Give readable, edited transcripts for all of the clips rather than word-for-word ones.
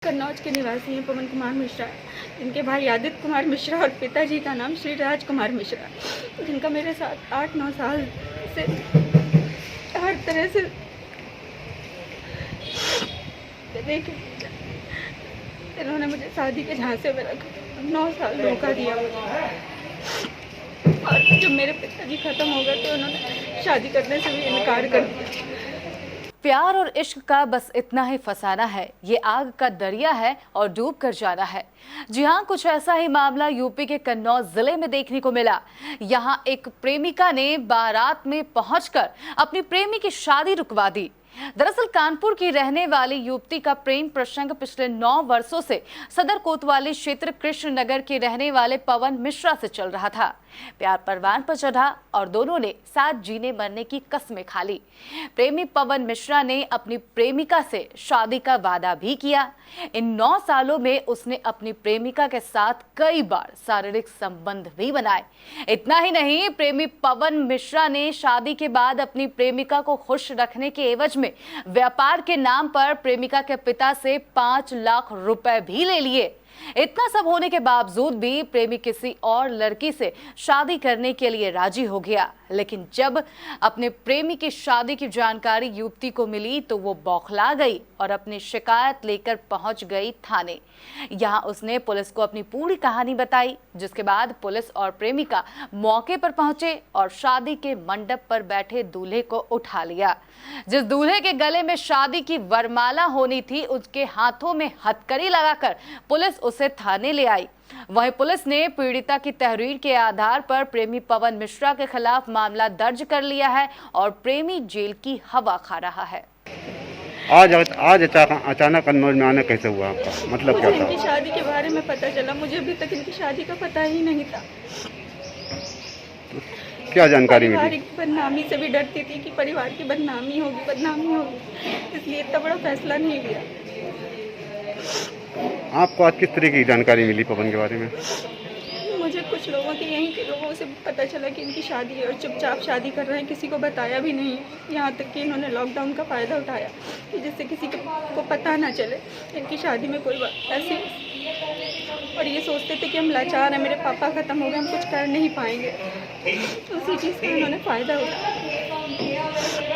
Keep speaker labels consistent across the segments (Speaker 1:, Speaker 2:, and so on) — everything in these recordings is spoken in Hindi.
Speaker 1: कन्नौज के निवासी हैं पवन कुमार मिश्रा। इनके भाई आदित्य कुमार मिश्रा और पिताजी का नाम श्री राज कुमार मिश्रा, जिनका मेरे साथ 8-9 साल से हर तरह से देखिए, इन्होंने मुझे शादी के झांसे में रखा, 9 साल धोखा दिया मुझे। और जब मेरे पिताजी खत्म हो गए तो उन्होंने शादी करने से भी इनकार कर दिया।
Speaker 2: प्यार और इश्क का बस इतना ही फसाना है, ये आग का दरिया है और डूब कर जाना है। जी हाँ, कुछ ऐसा ही मामला यूपी के कन्नौज जिले में देखने को मिला। यहाँ एक प्रेमिका ने बारात में पहुंचकर अपनी प्रेमी की शादी रुकवा दी। दरअसल कानपुर की रहने वाली युवती का प्रेम प्रसंग पिछले 9 वर्षों से सदर कोतवाली क्षेत्र कृष्ण नगर के रहने वाले पवन मिश्रा से चल रहा था। प्यार परवान पर चढ़ा और दोनों ने साथ जीने मरने की कस्में खा ली। प्रेमी पवन मिश्रा ने अपनी प्रेमिका से शादी का वादा भी किया। इन 9 सालों में उसने अपनी प्रेमिका के साथ कई बार शारीरिक संबंध भी बनाए। इतना ही नहीं, प्रेमी पवन मिश्रा ने शादी के बाद अपनी प्रेमिका को खुश रखने के एवज में व्यापार के नाम पर प्रेमिका के पिता से 5 लाख रुपए भी ले लिए। इतना सब होने के बावजूद भी प्रेमी किसी और लड़की से शादी करने के लिए राजी हो गया। लेकिन जब अपने प्रेमी की शादी की जानकारी युवती को मिली तो वो बौखला गई और अपनी शिकायत लेकर पहुंच गई थाने। यहां उसने पुलिस को अपनी पूरी कहानी बताई, जिसके बाद पुलिस और प्रेमिका मौके पर पहुंचे और शादी के मंडप पर बैठे दूल्हे को उठा लिया। जिस दूल्हे के गले में शादी की वरमाला होनी थी, उसके हाथों में हथकड़ी लगाकर पुलिस उसे थाने ले आई। वहीं पुलिस ने पीड़िता की तहरीर के आधार पर प्रेमी पवन मिश्रा के खिलाफ मामला दर्ज कर लिया है और प्रेमी जेल की हवा खा रहा है।
Speaker 3: आज अचानक कन्नौज में आना कैसे हुआ आपका? मतलब क्या था?
Speaker 1: इनकी शादी के बारे में पता चला, मुझे अभी तक इनकी शादी का पता ही नहीं था।
Speaker 3: क्या जानकारी मिली?
Speaker 1: परिवार की बदनामी से भी डरती थी कि परिवार की बदनामी होगी, इसलिए इतना बड़ा फैसला नहीं लिया।
Speaker 3: आपको आज किस तरह की जानकारी मिली पवन के बारे में?
Speaker 1: मुझे कुछ लोगों के, यहीं के लोगों से पता चला कि इनकी शादी है और चुपचाप शादी कर रहे हैं, किसी को बताया भी नहीं। यहाँ तक कि इन्होंने लॉकडाउन का फ़ायदा उठाया कि जिससे किसी को पता ना चले इनकी शादी में कोई ऐसी, और ये सोचते थे कि हम लाचार हैं, मेरे पापा ख़त्म हो गए, हम कुछ कर नहीं पाएंगे। उसी चीज़ का इन्होंने फ़ायदा उठाया।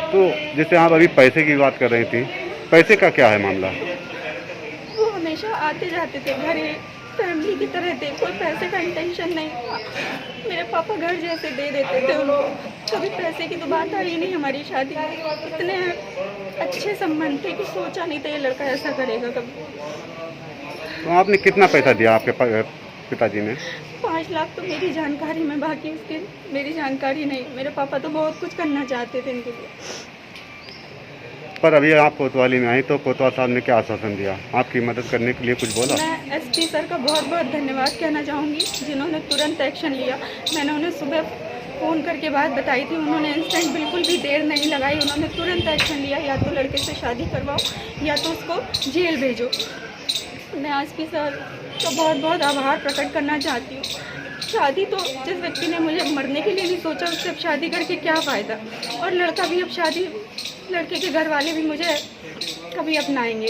Speaker 3: तो जैसे आप अभी पैसे की बात कर रही थी, पैसे का क्या है मामला?
Speaker 1: वो हमेशा आते जाते थे, घर फैमिली की तरह थे, कोई पैसे का इंटेंशन नहीं था। मेरे पापा घर जैसे दे देते थे उनको, कभी पैसे की तो बात आई नहीं। हमारी शादी इतने अच्छे संबंध थे कि सोचा नहीं था ये लड़का ऐसा करेगा कभी।
Speaker 3: तो आपने कितना पैसा दिया आपके पिताजी ने?
Speaker 1: 5 लाख तो मेरी जानकारी में, बाकी उसकी मेरी जानकारी नहीं। मेरे पापा तो बहुत कुछ करना चाहते थे इनके लिए।
Speaker 3: पर अभी आप कोतवाली में आई तो कोतवाल साहब ने क्या आश्वासन दिया? आपकी मदद करने के लिए कुछ बोला?
Speaker 1: मैं एसपी सर का बहुत बहुत धन्यवाद कहना चाहूँगी, जिन्होंने तुरंत एक्शन लिया। मैंने उन्हें सुबह फ़ोन करके बात बताई थी, उन्होंने इंस्टेंट बिल्कुल भी देर नहीं लगाई, उन्होंने तुरंत एक्शन लिया। या तो लड़के से शादी करवाओ या तो उसको जेल भेजो। मैं एसपी सर का बहुत बहुत आभार प्रकट करना चाहती हूँ। शादी तो जिस व्यक्ति ने मुझे मरने के लिए नहीं सोचा, उससे अब शादी करके क्या फ़ायदा। और लड़का भी अब शादी, लड़के के घर वाले भी मुझे कभी अपनाएंगे।